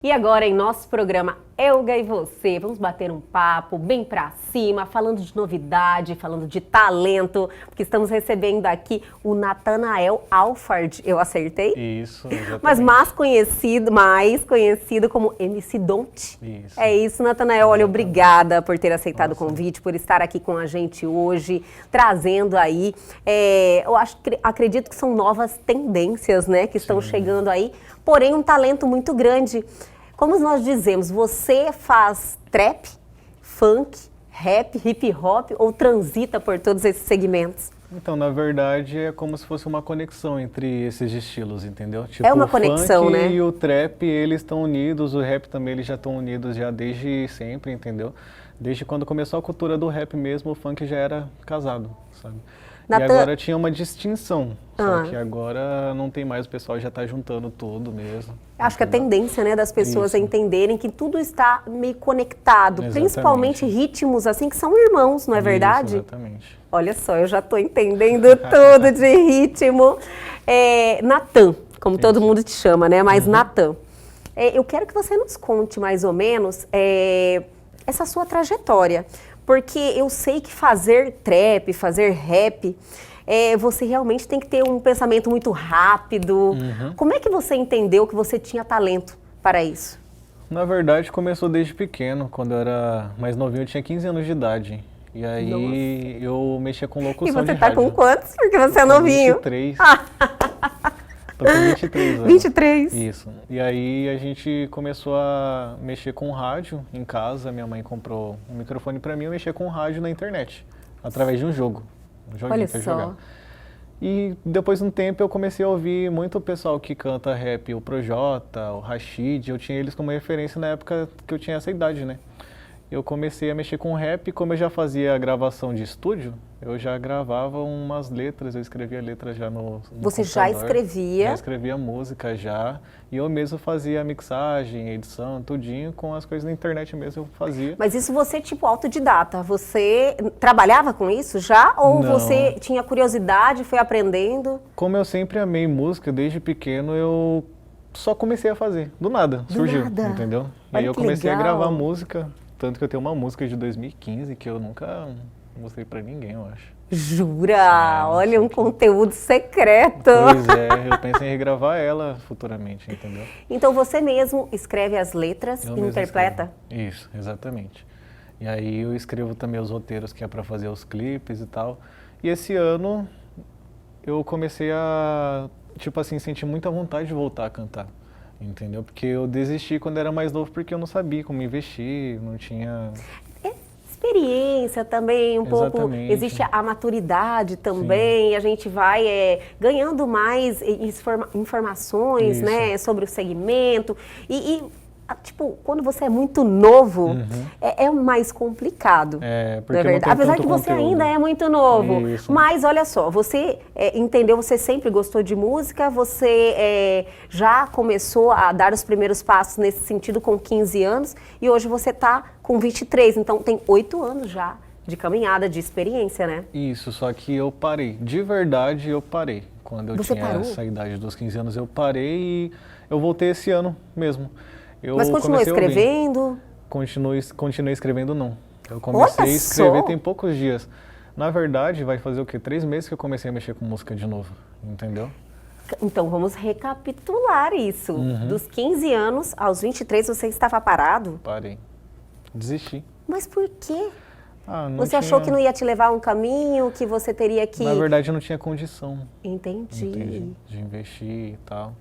E agora, em nosso programa Elga e Você, vamos bater um papo bem pra cima, falando de novidade, falando de talento, porque estamos recebendo aqui o Nathanael Alfard, eu acertei? Isso, exatamente. Mas mais conhecido como MC Don't. Isso. É isso, Nathanael, olha, obrigada por ter aceitado o convite, por estar aqui com a gente hoje, trazendo aí, acredito que são novas tendências, né, que estão chegando aí, porém um talento muito grande. Como nós dizemos, você faz trap, funk, rap, hip hop ou transita por todos esses segmentos? Então, na verdade, é como se fosse uma conexão entre esses estilos, entendeu? Tipo, é uma conexão, o funk né? e o trap, eles estão unidos, o rap também, eles já estão unidos já desde sempre, entendeu? Desde quando começou a cultura do rap mesmo, o funk já era casado, sabe? E agora tinha uma distinção, só que agora não tem mais, o pessoal já está juntando tudo mesmo. Acho que a tendência, né, das pessoas é entenderem que tudo está meio conectado, principalmente ritmos assim que são irmãos, não é verdade? Exatamente. Olha só, eu já estou entendendo tudo de ritmo. Natan, como todo mundo te chama, né? Mas Natan, eu quero que você nos conte mais ou menos essa sua trajetória. Porque eu sei que fazer trap, fazer rap, você realmente tem que ter um pensamento muito rápido. Como é que você entendeu que você tinha talento para isso? Na verdade, começou desde pequeno. Quando eu era mais novinho, eu tinha 15 anos de idade. E aí eu mexia com locução de rádio. E você tá com quantos? Porque você é novinho. 23. Tô com 23 anos. 23. Isso. E aí a gente começou a mexer com rádio em casa. Minha mãe comprou um microfone pra mim, eu mexia com rádio na internet, através de um jogo. Um joguinho pra jogar. E depois de um tempo eu comecei a ouvir muito o pessoal que canta rap, o Projota, o Rashid, eu tinha eles como referência na época que eu tinha essa idade, né? Eu comecei a mexer com rap, como eu já fazia gravação de estúdio, eu já gravava umas letras, eu escrevia letras já no Você computador. já escrevia? Já escrevia música já, e eu mesmo fazia mixagem, edição, tudinho, com as coisas na internet mesmo eu fazia. Mas isso você tipo autodidata, você trabalhava com isso já? Ou Não. você tinha curiosidade, foi aprendendo? Como eu sempre amei música, desde pequeno eu só comecei a fazer, do nada, surgiu, entendeu? E aí eu comecei a gravar música. Tanto que eu tenho uma música de 2015 que eu nunca mostrei pra ninguém, eu acho. Jura? Olha, um conteúdo secreto. Pois é, eu penso em regravar ela futuramente, entendeu? Então você mesmo escreve as letras e interpreta? Isso, exatamente. E aí eu escrevo também os roteiros que é pra fazer os clipes e tal. E esse ano eu comecei a, tipo assim, sentir muita vontade de voltar a cantar. Entendeu? Porque eu desisti quando era mais novo porque eu não sabia como investir, não tinha... Experiência também, um pouco, existe a maturidade também, e a gente vai ganhando mais informações, né, sobre o segmento, tipo, quando você é muito novo, é mais complicado, porque não é verdade? Apesar que você conteúdo. ainda é muito novo, Isso. mas olha só, você entendeu, você sempre gostou de música, você já começou a dar os primeiros passos nesse sentido com 15 anos e hoje você está com 23, então tem 8 anos já de caminhada, de experiência, né? Isso, só que eu parei, de verdade eu parei. Quando eu tinha essa idade dos 15 anos eu parei e eu voltei esse ano mesmo. Mas continuou escrevendo? Continuei escrevendo, não. Eu comecei a escrever tem poucos dias. Na verdade, vai fazer o quê? 3 meses que eu comecei a mexer com música de novo, entendeu? Então, vamos recapitular isso. Dos 15 anos aos 23, você estava parado? Parei. Desisti. Mas por quê? Você achou que não ia te levar um caminho, que você teria que... Na verdade, eu não tinha condição. Entendi. De investir e tal.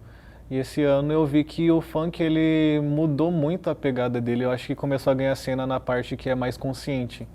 E esse ano eu vi que o funk, ele mudou muito a pegada dele. Eu acho que começou a ganhar cena na parte que é mais consciente.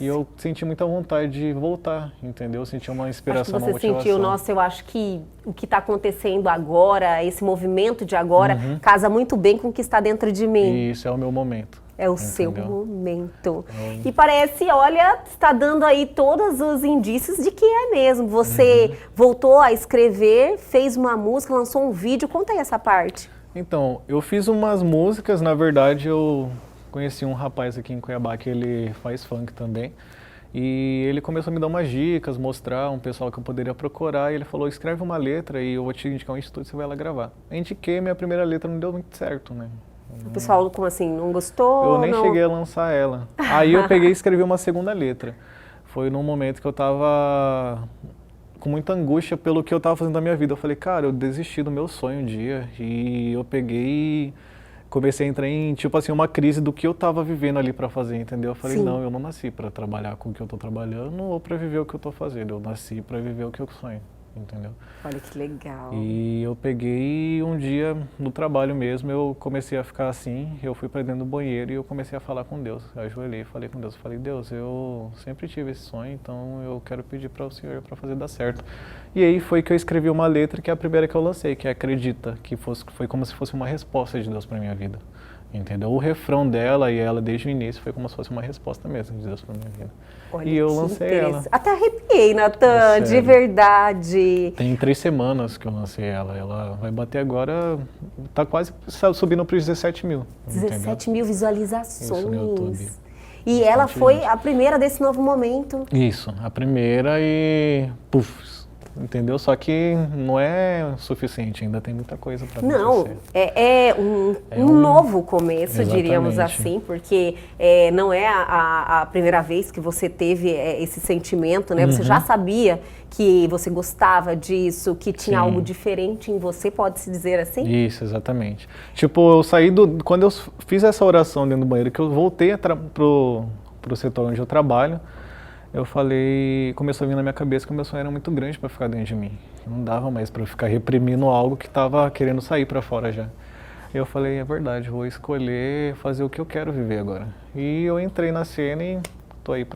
E eu senti muita vontade de voltar, entendeu? Eu senti uma inspiração, uma motivação. Sentiu, nossa, eu acho que o que está acontecendo agora, esse movimento de agora, casa muito bem com o que está dentro de mim. E isso é o meu momento. É o seu momento. E parece, olha, está dando aí todos os indícios de que é mesmo. Você voltou a escrever, fez uma música, lançou um vídeo. Conta aí essa parte. Então, eu fiz umas músicas, na verdade eu conheci um rapaz aqui em Cuiabá que ele faz funk também. E ele começou a me dar umas dicas, mostrar um pessoal que eu poderia procurar. E ele falou, escreve uma letra e eu vou te indicar um estúdio e você vai lá gravar. Eu indiquei, minha primeira letra não deu muito certo, né? O pessoal, como assim, não gostou? Eu nem cheguei a lançar ela. Aí eu peguei e escrevi uma segunda letra. Foi num momento que eu tava com muita angústia pelo que eu tava fazendo da minha vida. Eu falei, cara, eu desisti do meu sonho um dia. E eu peguei e comecei a entrar em, tipo assim, uma crise do que eu tava vivendo ali pra fazer, entendeu? Eu falei, não, eu não nasci pra trabalhar com o que eu tô trabalhando ou pra viver o que eu tô fazendo. Eu nasci pra viver o que eu sonho, entendeu? Olha que legal. E eu peguei um dia no trabalho mesmo, eu comecei a ficar assim, eu fui pra dentro do banheiro e eu comecei a falar com Deus. Eu ajoelhei e falei com Deus, eu falei, Deus, eu sempre tive esse sonho, então eu quero pedir para o Senhor para fazer dar certo. E aí foi que eu escrevi uma letra que é a primeira que eu lancei, que é Acredita, que foi como se fosse uma resposta de Deus para minha vida. Entendeu? O refrão dela e ela desde o início foi como se fosse uma resposta mesmo de Deus para minha vida. Olha, e eu lancei ela. Até arrepiei, Natan, de verdade. Tem 3 semanas que eu lancei ela. Ela vai bater agora, tá quase subindo para os 17 mil. 17 mil visualizações. Isso, no YouTube. E ela foi a primeira desse novo momento. Isso, a primeira e puf, entendeu? Só que não é suficiente, ainda tem muita coisa para acontecer. Não, é um novo começo, diríamos assim, porque não é a primeira vez que você teve esse sentimento, né? Você já sabia que você gostava disso, que tinha algo diferente em você, pode-se dizer assim? Isso, exatamente. Tipo, eu saí quando eu fiz essa oração dentro do banheiro, que eu voltei pro setor onde eu trabalho, eu falei, começou a vir na minha cabeça que o meu sonho era muito grande para ficar dentro de mim. Não dava mais para eu ficar reprimindo algo que estava querendo sair para fora já. Eu falei, é verdade, vou escolher fazer o que eu quero viver agora. E eu entrei na cena e tô aí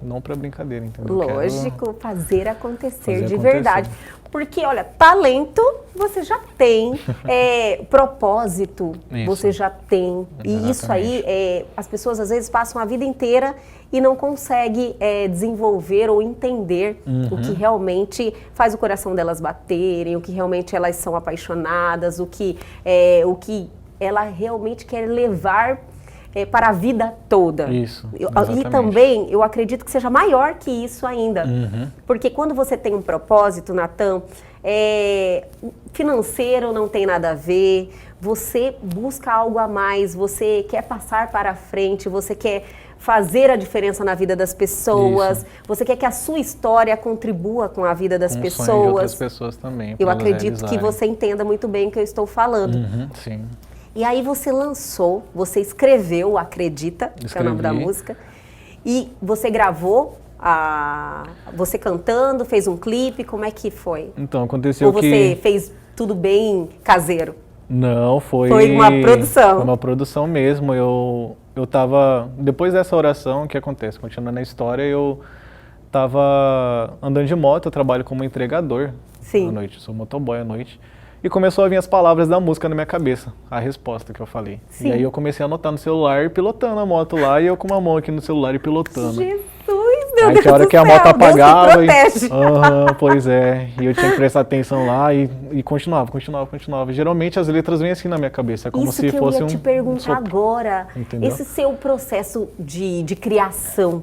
não para brincadeira, entendeu? Lógico, fazer acontecer de verdade. Porque, olha, talento você já tem, propósito você já tem. Exatamente. E isso aí, as pessoas às vezes passam a vida inteira e não conseguem desenvolver ou entender o que realmente faz o coração delas baterem, o que realmente elas são apaixonadas, o que ela realmente quer levar para a vida toda. Isso, e também, eu acredito que seja maior que isso ainda. Porque quando você tem um propósito, Natan, financeiro não tem nada a ver, você busca algo a mais, você quer passar para frente, você quer fazer a diferença na vida das pessoas, você quer que a sua história contribua com a vida das pessoas. Sonho de outras pessoas também. Eu acredito que você entenda muito bem o que eu estou falando. Sim. E aí você lançou, você escreveu Acredita, que é o nome da música, e você gravou, você cantando, fez um clipe, como é que foi? Então, aconteceu que... Ou você fez tudo bem caseiro? Não, foi uma produção. Foi uma produção mesmo. Eu tava... Depois dessa oração, o que acontece? Continuando a história, eu tava andando de moto, eu trabalho como entregador à noite, sou motoboy à noite. E começou a vir as palavras da música na minha cabeça, a resposta que eu falei. Sim. E aí eu comecei a anotar no celular e pilotando a moto lá, e eu com uma mão aqui no celular e pilotando. Jesus, meu aí Deus tinha hora que a moto apagava. Pois é. E eu tinha que prestar atenção lá e continuava. Geralmente as letras vêm assim na minha cabeça, é como Isso se que fosse eu ia te perguntar agora. Entendeu? Esse seu processo de criação,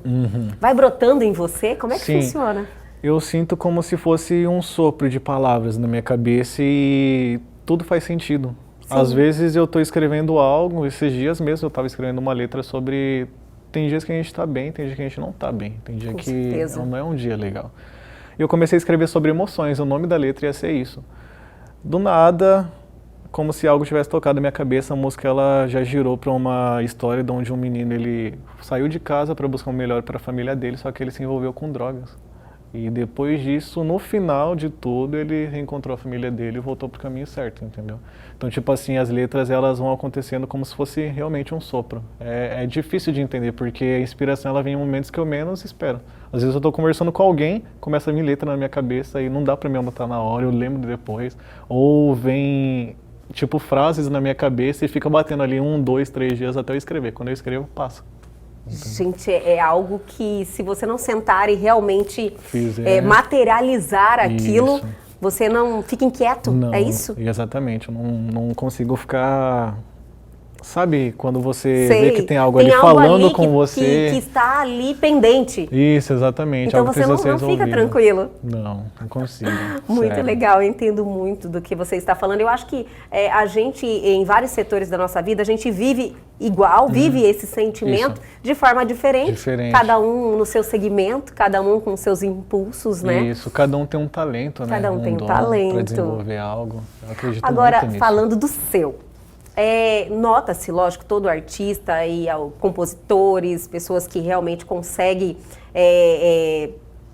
vai brotando em você? Como é que funciona? Eu sinto como se fosse um sopro de palavras na minha cabeça e tudo faz sentido. Às vezes eu estou escrevendo algo, esses dias mesmo eu estava escrevendo uma letra sobre... Tem dias que a gente está bem, tem dias que a gente não está bem, tem dia que não é um dia legal. E eu comecei a escrever sobre emoções, o nome da letra ia ser isso. Do nada, como se algo tivesse tocado na minha cabeça, a música ela já girou para uma história de onde um menino ele saiu de casa para buscar o melhor para a família dele, só que ele se envolveu com drogas. E depois disso, no final de tudo, ele reencontrou a família dele e voltou pro caminho certo, entendeu? Então, tipo assim, as letras elas vão acontecendo como se fosse realmente um sopro. É difícil de entender, porque a inspiração ela vem em momentos que eu menos espero. Às vezes eu tô conversando com alguém, começa a vir letra na minha cabeça e não dá pra me anotar na hora, eu lembro depois. Ou vem, tipo, frases na minha cabeça e fica batendo ali 1, 2, 3 dias até eu escrever. Quando eu escrevo, passa. Gente, é algo que se você não sentar e realmente materializar aquilo, você não fica inquieto, não, é isso? Exatamente, eu não consigo ficar Sabe quando você Sei. vê que tem algo ali falando ali com você? Que está ali pendente. Isso, exatamente. Então algo você precisa ser não fica resolvido. tranquilo. Não consigo. Muito sério. legal, eu entendo muito do que você está falando. Eu acho que a gente, em vários setores da nossa vida, a gente vive igual, vive esse sentimento de forma diferente. Cada um no seu segmento, cada um com seus impulsos, né? Isso, cada um tem um talento, né? Cada um tem um dom talento. para desenvolver algo. Eu acredito Agora, muito nisso. falando do seu, nota-se, lógico, todo artista e compositores, pessoas que realmente conseguem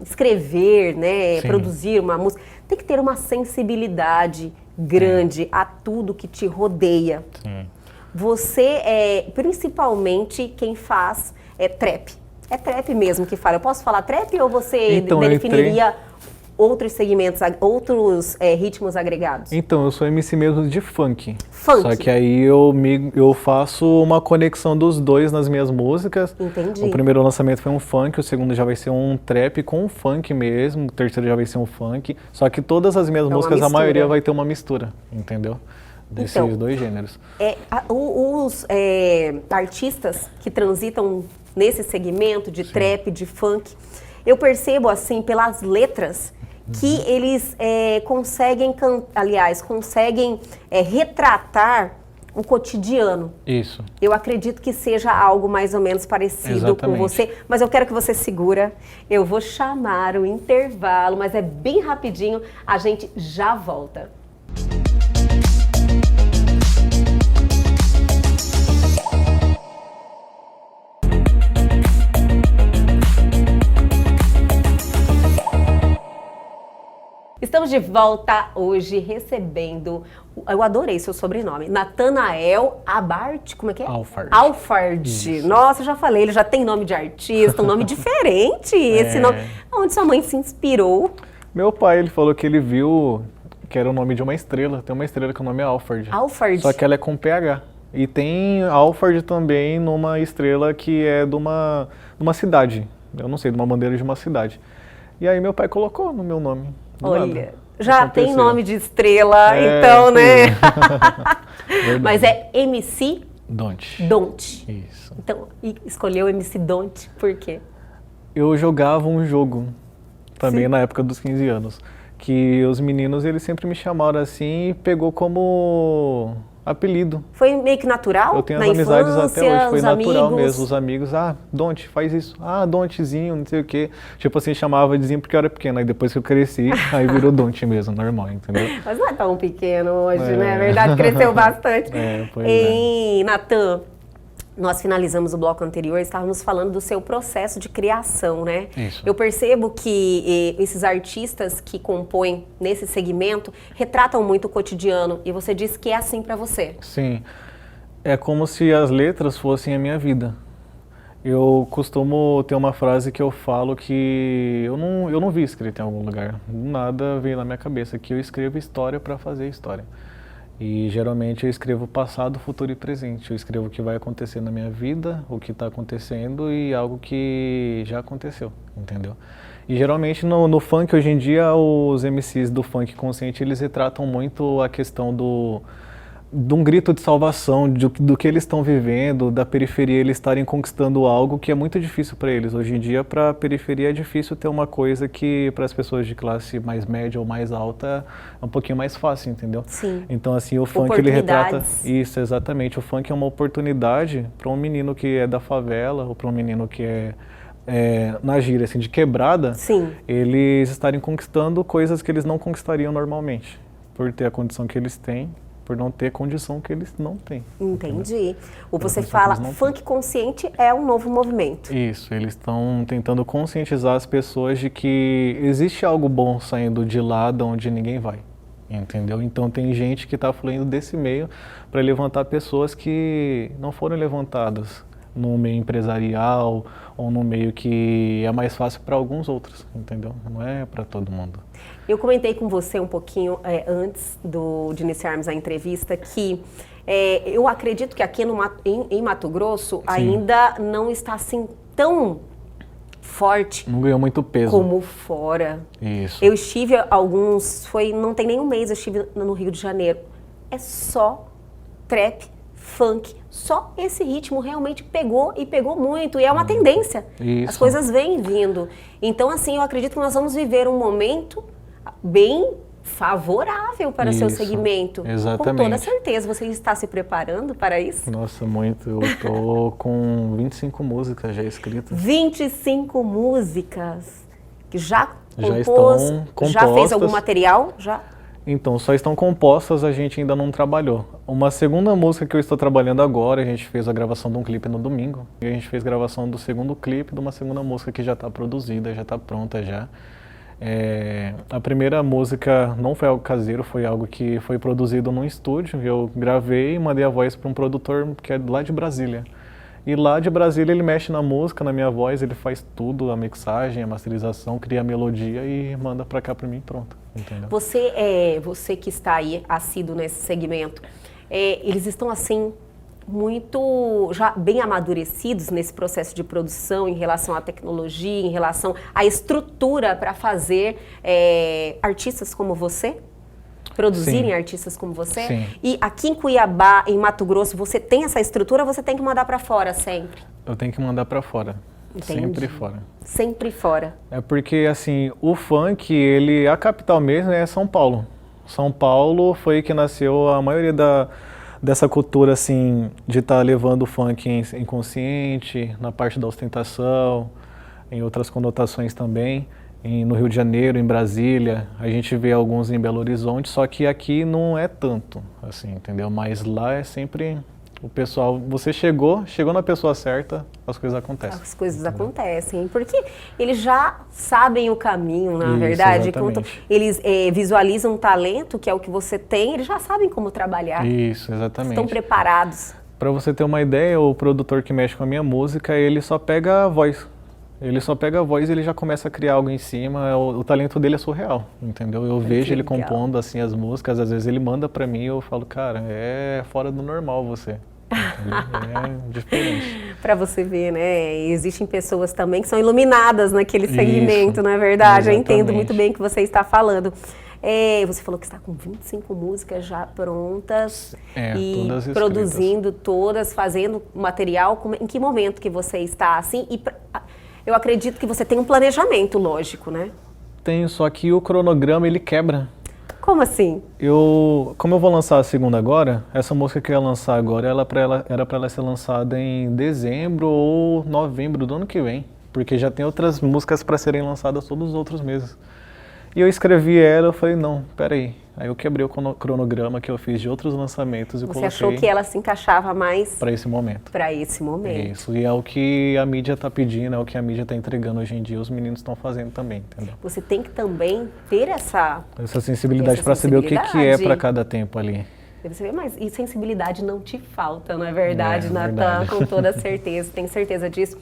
escrever, né, produzir uma música, tem que ter uma sensibilidade grande a tudo que te rodeia. Sim. Você principalmente quem faz trap. É trap mesmo que fala. Eu posso falar trap ou você definiria outros segmentos, outros ritmos agregados? Então, eu sou MC mesmo de funk. Funk. Só que aí eu faço uma conexão dos dois nas minhas músicas. Entendi. O primeiro lançamento foi um funk, o segundo já vai ser um trap com um funk mesmo, o terceiro já vai ser um funk. Só que todas as minhas músicas, a maioria vai ter uma mistura, entendeu? Desses dois gêneros. Os artistas que transitam nesse segmento de trap, de funk, eu percebo assim pelas letras que eles conseguem retratar o cotidiano. Isso. Eu acredito que seja algo mais ou menos parecido com você, mas eu quero que você segura. Eu vou chamar o intervalo, mas é bem rapidinho, a gente já volta. Estamos de volta hoje recebendo, eu adorei seu sobrenome, Nathanael Abart, como é que é? Alfard. Nossa, eu já falei, ele já tem nome de artista, um nome diferente, esse nome. Onde sua mãe se inspirou? Meu pai, ele falou que ele viu que era o nome de uma estrela, tem uma estrela que o nome é Alfard. Alfard. Só que ela é com PH. E tem Alfard também numa estrela que é de uma cidade, eu não sei, de uma bandeira de uma cidade. E aí meu pai colocou no meu nome. Olha, já tem nome de estrela, então, né? Mas é MC Don't. Isso. Então, escolheu MC Don't por quê? Eu jogava um jogo também na época dos 15 anos, que os meninos, eles sempre me chamaram assim e pegou como apelido. Foi meio que natural? Eu tenho as amizades até hoje, foi natural mesmo. Os amigos, Don't, faz isso. Dontzinho, não sei o quê. Tipo assim, chamava de Zinho porque eu era pequeno. Aí depois que eu cresci, aí virou Don't mesmo, normal, entendeu? Mas não é tão pequeno hoje, né? Na verdade, cresceu bastante. Natan, nós finalizamos o bloco anterior, estávamos falando do seu processo de criação, né? Isso. Eu percebo que esses artistas que compõem nesse segmento retratam muito o cotidiano e você disse que é assim para você. Sim, é como se as letras fossem a minha vida. Eu costumo ter uma frase que eu falo que eu não vi escrita em algum lugar, nada veio na minha cabeça, que eu escrevo história para fazer história. E geralmente eu escrevo passado, futuro e presente. Eu escrevo o que vai acontecer na minha vida, o que está acontecendo e algo que já aconteceu, entendeu? E geralmente no funk hoje em dia, os MCs do funk consciente, eles retratam muito a questão de um grito de salvação, do que eles estão vivendo, da periferia eles estarem conquistando algo que é muito difícil para eles. Hoje em dia, para a periferia é difícil ter uma coisa que para as pessoas de classe mais média ou mais alta é um pouquinho mais fácil, entendeu? Sim. Então assim, o funk ele retrata isso, exatamente. O funk é uma oportunidade para um menino que é da favela ou para um menino que na gíria assim, de quebrada, eles estarem conquistando coisas que eles não conquistariam normalmente, por ter a condição que eles têm, por não ter condição que eles não têm. Entendi. Ou você fala, funk consciente é um novo movimento. Isso, eles estão tentando conscientizar as pessoas de que existe algo bom saindo de lá de onde ninguém vai, entendeu? Então tem gente que está fluindo desse meio para levantar pessoas que não foram levantadas no meio empresarial ou no meio que é mais fácil para alguns outros, entendeu? Não é para todo mundo. Eu comentei com você um pouquinho antes de iniciarmos a entrevista que eu acredito que aqui em Mato Grosso ainda não está assim tão forte. Não ganhou muito peso. Como fora. Isso. Eu estive não tem nem um mês, eu estive no Rio de Janeiro. É só trap, funk. Só esse ritmo realmente pegou e pegou muito. E é uma tendência. Isso. As coisas vêm vindo. Então, assim, eu acredito que nós vamos viver um momento bem favorável para o seu segmento. Exatamente. Com toda certeza. Você está se preparando para isso? Nossa, muito. Eu tô com 25 músicas já escritas. 25 músicas que já compôs, estão compostas. já fez algum material? Já? Então, só estão compostas, a gente ainda não trabalhou. Uma segunda música que eu estou trabalhando agora, a gente fez a gravação de um clipe no domingo. E a gente fez a gravação do segundo clipe de uma segunda música que já está produzida, já está pronta já. A primeira música não foi algo caseiro, foi algo que foi produzido num estúdio. Eu gravei e mandei a voz para um produtor que é lá de Brasília. E lá de Brasília ele mexe na música, na minha voz, ele faz tudo, a mixagem, a masterização, cria a melodia e manda pra cá pra mim, pronto. Entendeu? Você que está aí assíduo nesse segmento, eles estão assim muito já bem amadurecidos nesse processo de produção em relação à tecnologia, em relação à estrutura para fazer artistas como você? Produzirem Sim. artistas como você? Sim. E aqui em Cuiabá, em Mato Grosso, você tem essa estrutura ou você tem que mandar para fora sempre? Eu tenho que mandar pra fora. Entendi. Sempre fora. Sempre fora. É porque, assim, o funk, a capital mesmo é São Paulo. São Paulo foi que nasceu a maioria dessa cultura, assim, de estar levando o funk inconsciente, na parte da ostentação, em outras conotações também. No Rio de Janeiro, em Brasília, a gente vê alguns em Belo Horizonte, só que aqui não é tanto, assim, entendeu? Mas lá é sempre o pessoal, você chegou na pessoa certa, as coisas acontecem. As coisas acontecem, porque eles já sabem o caminho, na verdade. Exatamente. Eles visualizam um talento, que é o que você tem, eles já sabem como trabalhar. Isso, exatamente. Estão preparados. Para você ter uma ideia, o produtor que mexe com a minha música, ele só pega a voz. Ele só pega a voz e ele já começa a criar algo em cima. O talento dele é surreal, entendeu? Eu vejo ele compondo assim as músicas, às vezes ele manda pra mim e eu falo, cara, é fora do normal você. Entendeu? É diferente. Para você ver, né? Existem pessoas também que são iluminadas naquele segmento, Isso, não é verdade? exatamente. Eu entendo muito bem o que você está falando. Você falou que está com 25 músicas já prontas e todas produzindo todas, fazendo material. Em que momento que você está assim? Eu acredito que você tem um planejamento, lógico, né? Tenho, só que o cronograma ele quebra. Como assim? Como eu vou lançar a segunda agora, essa música que eu ia lançar agora, era pra ela ser lançada em dezembro ou novembro do ano que vem. Porque já tem outras músicas para serem lançadas todos os outros meses. E eu escrevi ela, eu falei, não, peraí. Aí eu quebrei o cronograma que eu fiz de outros lançamentos e coloquei... Você achou que ela se encaixava mais... Para esse momento. Para esse momento. Isso, e é o que a mídia está pedindo, é o que a mídia está entregando hoje em dia, os meninos estão fazendo também, entendeu? Você tem que também ter essa sensibilidade para saber o que é para cada tempo ali. Você vê, mas e sensibilidade não te falta, não é verdade, Natan? Verdade. Com toda certeza, tenho certeza disso.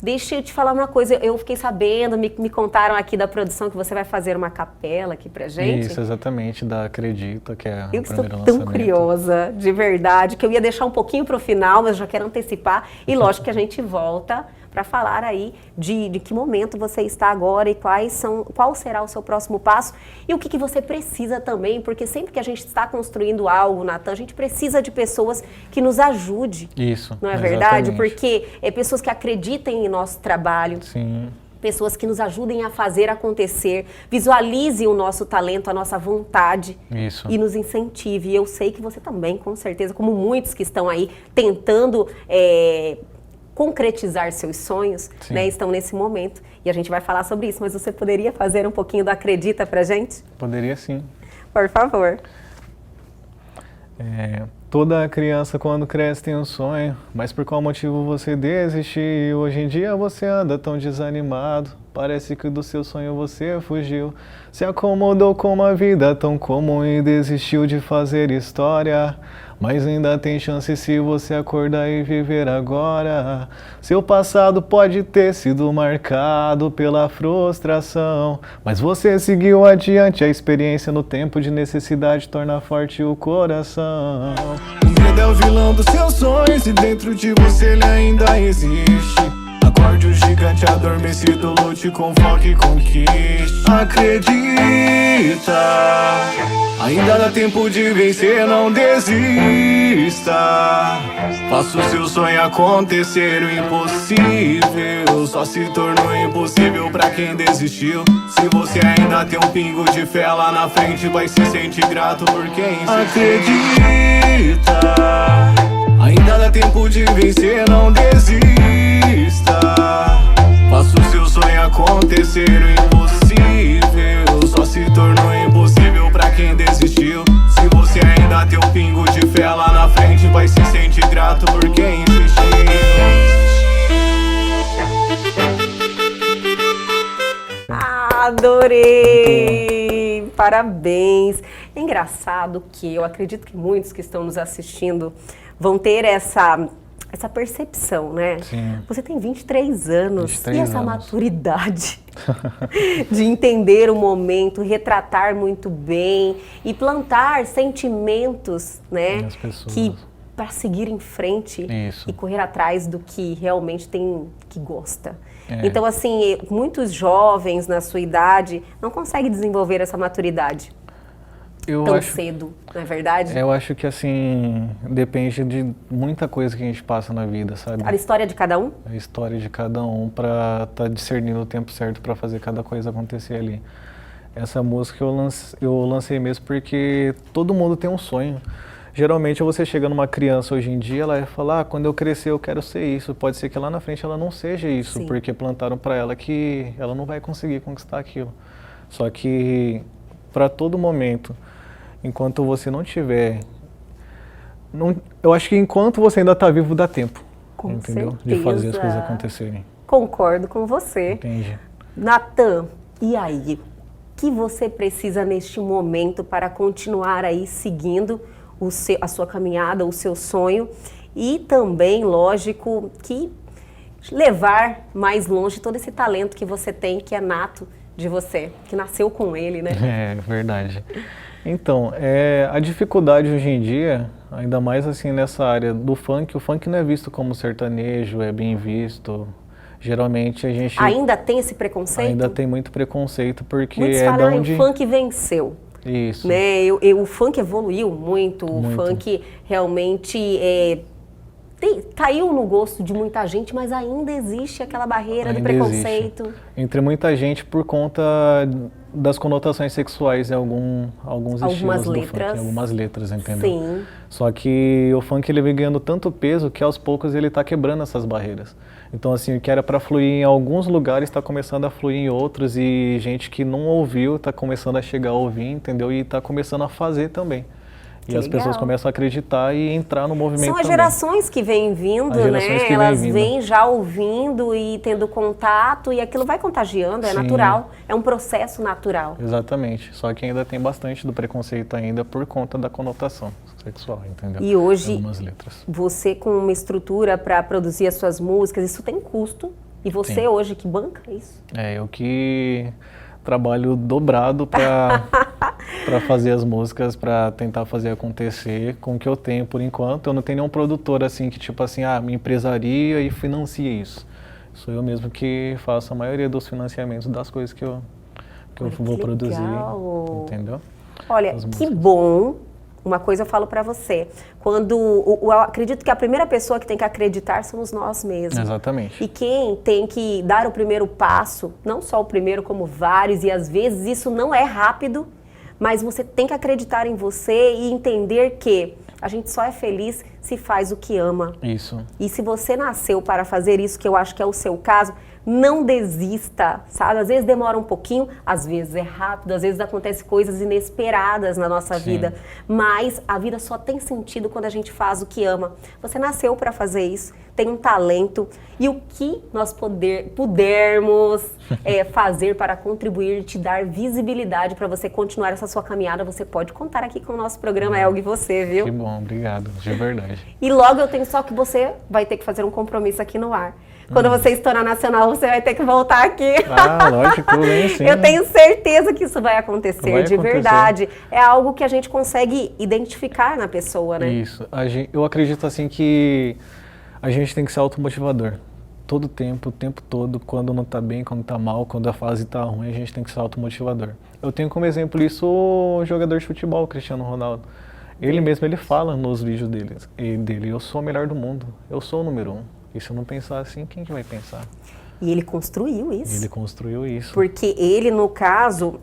Deixa eu te falar uma coisa, eu fiquei sabendo, me contaram aqui da produção que você vai fazer uma capela aqui pra gente. Isso, exatamente, da Acredita, que é o primeiro lançamento. Eu estou tão curiosa, de verdade, que eu ia deixar um pouquinho pro final, mas já quero antecipar. E lógico que a gente volta para falar aí de que momento você está agora e qual será o seu próximo passo e o que você precisa também, porque sempre que a gente está construindo algo, Natan, a gente precisa de pessoas que nos ajudem. Isso, não é verdade? exatamente. Porque pessoas que acreditem em nosso trabalho. Sim. Pessoas que nos ajudem a fazer acontecer, visualizem o nosso talento, a nossa vontade. Isso. E nos incentive. E eu sei que você também, com certeza, como muitos que estão aí tentando concretizar seus sonhos, né, estão nesse momento. E a gente vai falar sobre isso, mas você poderia fazer um pouquinho do Acredita pra gente? Poderia sim. Por favor. Toda criança quando cresce tem um sonho, mas por qual motivo você desistiu? Hoje em dia você anda tão desanimado, parece que do seu sonho você fugiu. Se acomodou com uma vida tão comum e desistiu de fazer história. Mas ainda tem chance se você acordar e viver agora. Seu passado pode ter sido marcado pela frustração, mas você seguiu adiante, a experiência no tempo de necessidade torna forte o coração. O medo é o vilão dos seus sonhos e dentro de você ele ainda existe. Acorde o gigante adormecido, lute com foco e conquiste. Acredita, Ainda dá tempo de vencer, não desista. Faça o seu sonho acontecer, o impossível só se tornou impossível pra quem desistiu. Se você ainda tem um pingo de fé lá na frente, vai se sentir grato por quem acredita. Ainda dá tempo de vencer, não desista. Faça o seu sonho acontecer, o impossível só se tornou impossível pra quem desistiu. Se você ainda tem um pingo de fé lá na frente, vai se sentir grato por quem insistiu. Adorei! Parabéns! É engraçado que eu acredito que muitos que estão nos assistindo vão ter essa percepção, né? Sim. Você tem 23 anos 23 e essa anos. maturidade de entender o momento, retratar muito bem e plantar sentimentos, né? Nas pessoas. Que para seguir em frente Isso. e correr atrás do que realmente que gosta. É. Então, assim, muitos jovens na sua idade não conseguem desenvolver essa maturidade tão cedo, não é verdade? Eu acho que, assim, depende de muita coisa que a gente passa na vida, sabe? A história de cada um? A história de cada um pra estar discernindo o tempo certo pra fazer cada coisa acontecer ali. Essa música eu lancei mesmo porque todo mundo tem um sonho. Geralmente você chega numa criança hoje em dia, ela vai falar, quando eu crescer eu quero ser isso. Pode ser que lá na frente ela não seja isso, Sim. porque plantaram pra ela que ela não vai conseguir conquistar aquilo. Só que pra todo momento, enquanto você não tiver... eu acho que enquanto você ainda tá vivo, dá tempo. Com entendeu? certeza. De fazer as coisas acontecerem. Concordo com você. Entende? Natan, e aí? O que você precisa neste momento para continuar aí seguindo a sua caminhada, o seu sonho e também, lógico, que levar mais longe todo esse talento que você tem, que é nato de você, que nasceu com ele, né? É, verdade. Então, a dificuldade hoje em dia, ainda mais assim nessa área do funk, o funk não é visto como sertanejo, é bem visto. Geralmente a gente... Ainda tem esse preconceito? Ainda tem muito preconceito, porque muitos é falam, de onde... o funk venceu. Isso. Né? O funk evoluiu muito, o funk realmente caiu no gosto de muita gente, mas ainda existe aquela barreira do preconceito. Existe. Entre muita gente por conta das conotações sexuais em alguns estilos do funk, em algumas letras, entendeu? Sim. Só que o funk ele vem ganhando tanto peso que aos poucos ele está quebrando essas barreiras. Então assim, o que era para fluir em alguns lugares está começando a fluir em outros e gente que não ouviu está começando a chegar a ouvir, entendeu? E está começando a fazer também. E as pessoas começam a acreditar e entrar no movimento também. São as gerações que vêm vindo, né? Elas vêm já ouvindo e tendo contato e aquilo vai contagiando, é natural, é um processo natural. Exatamente, só que ainda tem bastante do preconceito ainda por conta da conotação sexual, entendeu? E hoje, algumas letras. Você com uma estrutura para produzir as suas músicas, isso tem custo e você hoje que banca isso? Eu que trabalho dobrado para fazer as músicas, para tentar fazer acontecer com o que eu tenho por enquanto. Eu não tenho nenhum produtor assim que tipo assim, me empresaria e financia isso. Sou eu mesmo que faço a maioria dos financiamentos das coisas que eu vou produzir, entendeu? Olha, que bom. Uma coisa eu falo para você, eu acredito que a primeira pessoa que tem que acreditar somos nós mesmos. Exatamente. E quem tem que dar o primeiro passo, não só o primeiro, como vários, e às vezes isso não é rápido, mas você tem que acreditar em você e entender que a gente só é feliz se faz o que ama. Isso. E se você nasceu para fazer isso, que eu acho que é o seu caso, não desista, sabe? Às vezes demora um pouquinho, às vezes é rápido, às vezes acontecem coisas inesperadas na nossa vida. Mas a vida só tem sentido quando a gente faz o que ama. Você nasceu para fazer isso, tem um talento. E o que nós pudermos fazer para contribuir e te dar visibilidade para você continuar essa sua caminhada, você pode contar aqui com o nosso programa Elg e Você, viu? Que bom, obrigado, de verdade. E logo eu tenho só que você vai ter que fazer um compromisso aqui no ar. Quando você estourar nacional, você vai ter que voltar aqui. Lógico, vem sim. Eu tenho certeza que isso vai acontecer, de verdade. É algo que a gente consegue identificar na pessoa, né? Isso. Eu acredito assim que a gente tem que ser automotivador. todo tempo, o tempo todo, quando não tá bem, quando tá mal, quando a fase tá ruim, a gente tem que ser automotivador. Eu tenho como exemplo isso o jogador de futebol, o Cristiano Ronaldo. Ele mesmo, ele fala nos vídeos dele, eu sou o melhor do mundo, eu sou o número 1. E se eu não pensar assim, quem que vai pensar? E ele construiu isso. Ele construiu isso. Porque ele, no caso,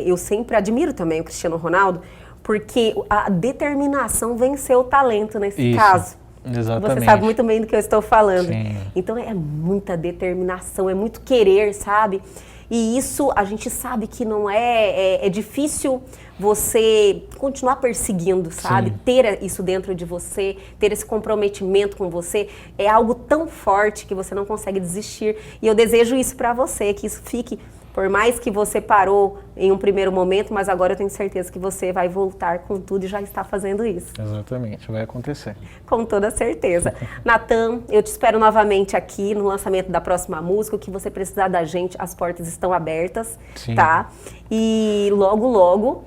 eu sempre admiro também o Cristiano Ronaldo, porque a determinação venceu o talento nesse caso. Exatamente. Você sabe muito bem do que eu estou falando. Sim. Então é muita determinação, é muito querer, sabe? E isso a gente sabe que não é difícil você continuar perseguindo, sabe? Sim. Ter isso dentro de você, ter esse comprometimento com você, é algo tão forte que você não consegue desistir. E eu desejo isso pra você, que isso fique, por mais que você parou em um primeiro momento, mas agora eu tenho certeza que você vai voltar com tudo e já está fazendo isso. Exatamente, vai acontecer. Com toda certeza. Natan, eu te espero novamente aqui no lançamento da próxima música. O que você precisar da gente, as portas estão abertas, Sim. tá? E logo, logo,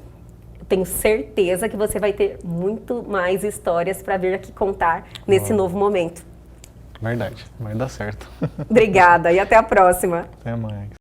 eu tenho certeza que você vai ter muito mais histórias para vir aqui contar nesse novo momento. Verdade, vai dar certo. Obrigada e até a próxima. Até mais.